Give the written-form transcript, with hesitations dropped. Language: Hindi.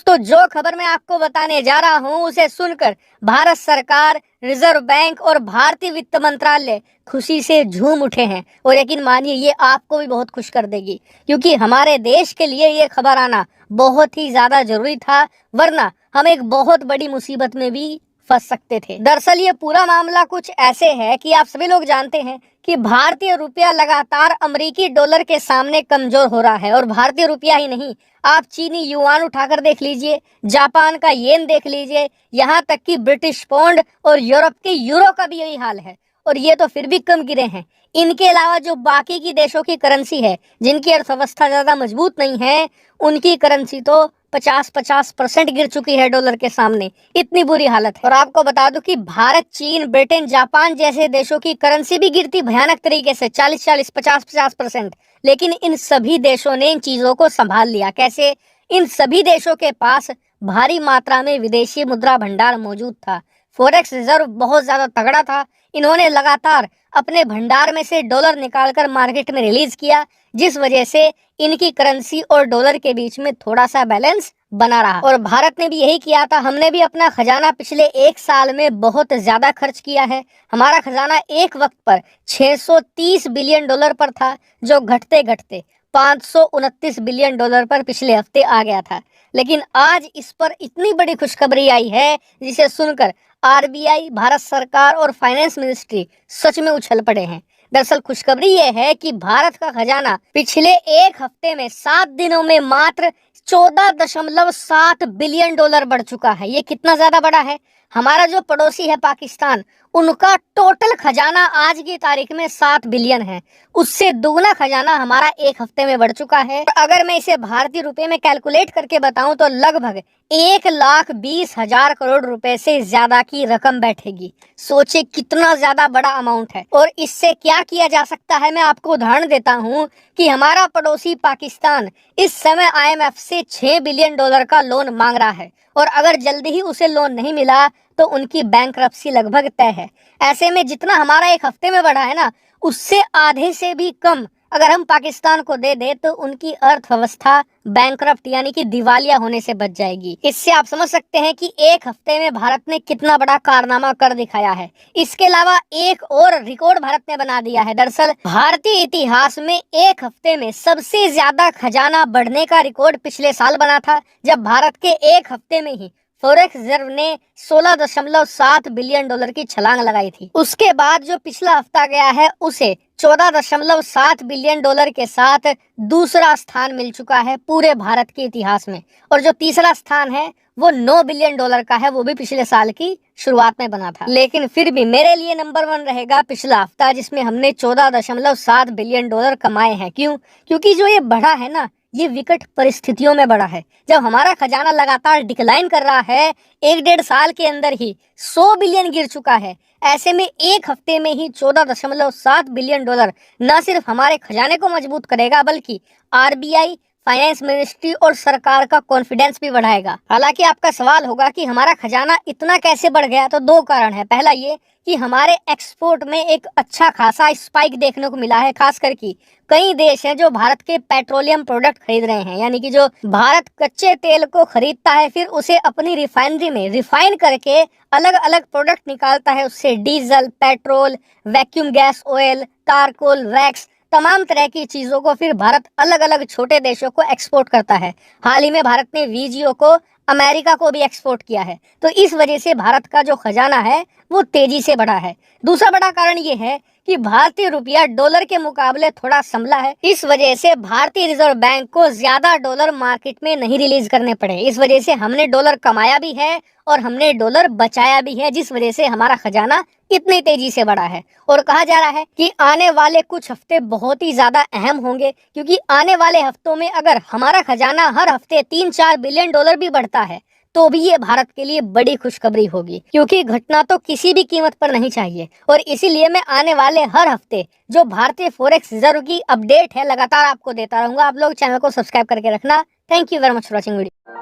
तो जो खबर मैं आपको बताने जा रहा हूं उसे सुनकर भारत सरकार, रिजर्व बैंक और भारतीय वित्त मंत्रालय खुशी से झूम उठे हैं। और यकीन मानिए ये आपको भी बहुत खुश कर देगी, क्योंकि हमारे देश के लिए ये खबर आना बहुत ही ज्यादा जरूरी था, वरना हम एक बहुत बड़ी मुसीबत में भी फंस सकते थे। दरअसल ये पूरा मामला कुछ ऐसे है कि आप सभी लोग जानते हैं कि भारतीय रुपया लगातार अमेरिकी डॉलर के सामने कमजोर हो रहा है। और भारतीय रुपया ही नहीं, आप चीनी युआन उठाकर देख लीजिए, जापान का येन देख लीजिए, यहाँ तक कि ब्रिटिश पाउंड और यूरोप के यूरो का भी यही हाल है। और ये तो फिर भी कम गिरे हैं। इनके अलावा जो बाकी की देशों की करेंसी है, जिनकी अर्थव्यवस्था ज्यादा मजबूत नहीं है, उनकी करेंसी तो 50% गिर चुकी है डॉलर के सामने। इतनी बुरी हालत है। और आपको बता दूं कि भारत, चीन, ब्रिटेन, जापान जैसे देशों की करेंसी भी गिरती भयानक तरीके से 40-40, 50-50%। लेकिन इन सभी देशों ने इन चीजों को संभाल लिया। कैसे? इन सभी देशों के पास भारी मात्रा में विदेशी मुद्रा भंडार मौजूद था। फॉरेक्स रिजर्व बहुत ज्यादा तगड़ा था। इन्होंने लगातार अपने भंडार में से डॉलर निकालकर मार्केट में रिलीज किया, जिस वजह से इनकी करेंसी और डॉलर के बीच में थोड़ा सा बैलेंस बना रहा। और भारत ने भी यही किया था। हमने भी अपना खजाना पिछले एक साल में बहुत ज्यादा खर्च किया है। हमारा खजाना एक वक्त पर 630 बिलियन डॉलर पर था, जो घटते घटते 529 बिलियन डॉलर पर पिछले हफ्ते आ गया था। लेकिन आज इस पर इतनी बड़ी खुशखबरी आई है, जिसे सुनकर आरबीआई, भारत सरकार और फाइनेंस मिनिस्ट्री सच में उछल पड़े हैं। दरअसल खुशखबरी ये है कि भारत का खजाना पिछले एक हफ्ते में 7 दिनों में मात्र 14.7 बिलियन डॉलर बढ़ चुका है। ये कितना ज्यादा बड़ा है। हमारा जो पड़ोसी है पाकिस्तान, उनका टोटल खजाना आज की तारीख में 7 बिलियन है। उससे दोगुना खजाना हमारा एक हफ्ते में बढ़ चुका है। अगर मैं इसे भारतीय रुपए में कैलकुलेट करके बताऊं तो लगभग 1,20,000 करोड़ रुपए से ज्यादा की रकम बैठेगी। सोचे कितना ज्यादा बड़ा अमाउंट है। और इससे क्या किया जा सकता है, मैं आपको उदाहरण देता हूं कि हमारा पड़ोसी पाकिस्तान इस समय आईएमएफ से 6 बिलियन डॉलर का लोन मांग रहा है। और अगर जल्दी ही उसे लोन नहीं मिला तो उनकी बैंकरप्सी लगभग तय है। ऐसे में जितना हमारा एक हफ्ते में बढ़ा है ना, उससे आधे से भी कम अगर हम पाकिस्तान को दे दे तो उनकी अर्थव्यवस्था बैंकरप्ट यानी कि दिवालिया होने से बच जाएगी। इससे आप समझ सकते हैं कि एक हफ्ते में भारत ने कितना बड़ा कारनामा कर दिखाया है। इसके अलावा एक और रिकॉर्ड भारत ने बना दिया है। दरअसल भारतीय इतिहास में एक हफ्ते में सबसे ज्यादा खजाना बढ़ने का रिकॉर्ड पिछले साल बना था, जब भारत के एक हफ्ते में ही फॉरेक्स रिजर्व ने 16.7 बिलियन डॉलर की छलांग लगाई थी। उसके बाद जो पिछला हफ्ता गया है उसे 14.7 बिलियन डॉलर के साथ दूसरा स्थान मिल चुका है पूरे भारत के इतिहास में। और जो तीसरा स्थान है वो 9 बिलियन डॉलर का है, वो भी पिछले साल की शुरुआत में बना था। लेकिन फिर भी मेरे लिए नंबर 1 रहेगा पिछला हफ्ता, जिसमें हमने 14.7 बिलियन डॉलर कमाए हैं। क्यों? क्योंकि जो ये बढ़ा है ना, ये विकट परिस्थितियों में बढ़ा है। जब हमारा खजाना लगातार डिक्लाइन कर रहा है, 1-1.5 साल के अंदर ही 100 बिलियन गिर चुका है। ऐसे में एक हफ्ते में ही 14.7 बिलियन डॉलर न सिर्फ हमारे खजाने को मजबूत करेगा, बल्कि आरबीआई, फाइनेंस मिनिस्ट्री और सरकार का कॉन्फिडेंस भी बढ़ाएगा। हालांकि आपका सवाल होगा कि हमारा खजाना इतना कैसे बढ़ गया, तो 2 कारण है। पहला ये कि हमारे एक्सपोर्ट में एक अच्छा खासा स्पाइक देखने को मिला है। खास करके कई देश हैं जो भारत के पेट्रोलियम प्रोडक्ट खरीद रहे हैं, यानी कि जो भारत कच्चे तेल को खरीदता है फिर उसे अपनी रिफाइनरी में रिफाइन करके अलग अलग प्रोडक्ट निकालता है। उससे diesel, petrol, vacuum gas oil, charcoal, wax, तमाम तरह की चीजों को फिर भारत अलग अलग छोटे देशों को एक्सपोर्ट करता है। हाल ही में भारत ने वीजीओ को अमेरिका को भी एक्सपोर्ट किया है। तो इस वजह से भारत का जो खजाना है वो तेजी से बढ़ा है। दूसरा बड़ा कारण ये है कि भारतीय रुपया डॉलर के मुकाबले थोड़ा संभला है। इस वजह से भारतीय रिजर्व बैंक को ज्यादा डॉलर मार्केट में नहीं रिलीज करने पड़े। इस वजह से हमने डॉलर कमाया भी है और हमने डॉलर बचाया भी है, जिस वजह से हमारा खजाना इतनी तेजी से बढ़ा है। और कहा जा रहा है कि आने वाले कुछ हफ्ते बहुत ही ज्यादा अहम होंगे, क्योंकि आने वाले हफ्तों में अगर हमारा खजाना हर हफ्ते 3-4 बिलियन डॉलर भी बढ़ता है तो भी ये भारत के लिए बड़ी खुशखबरी होगी, क्योंकि घटना तो किसी भी कीमत पर नहीं चाहिए। और इसीलिए मैं आने वाले हर हफ्ते जो भारतीय फॉरेक्स रिजर्व की अपडेट है लगातार आपको देता रहूंगा। आप लोग चैनल को सब्सक्राइब करके रखना। Thank you very much for watching video.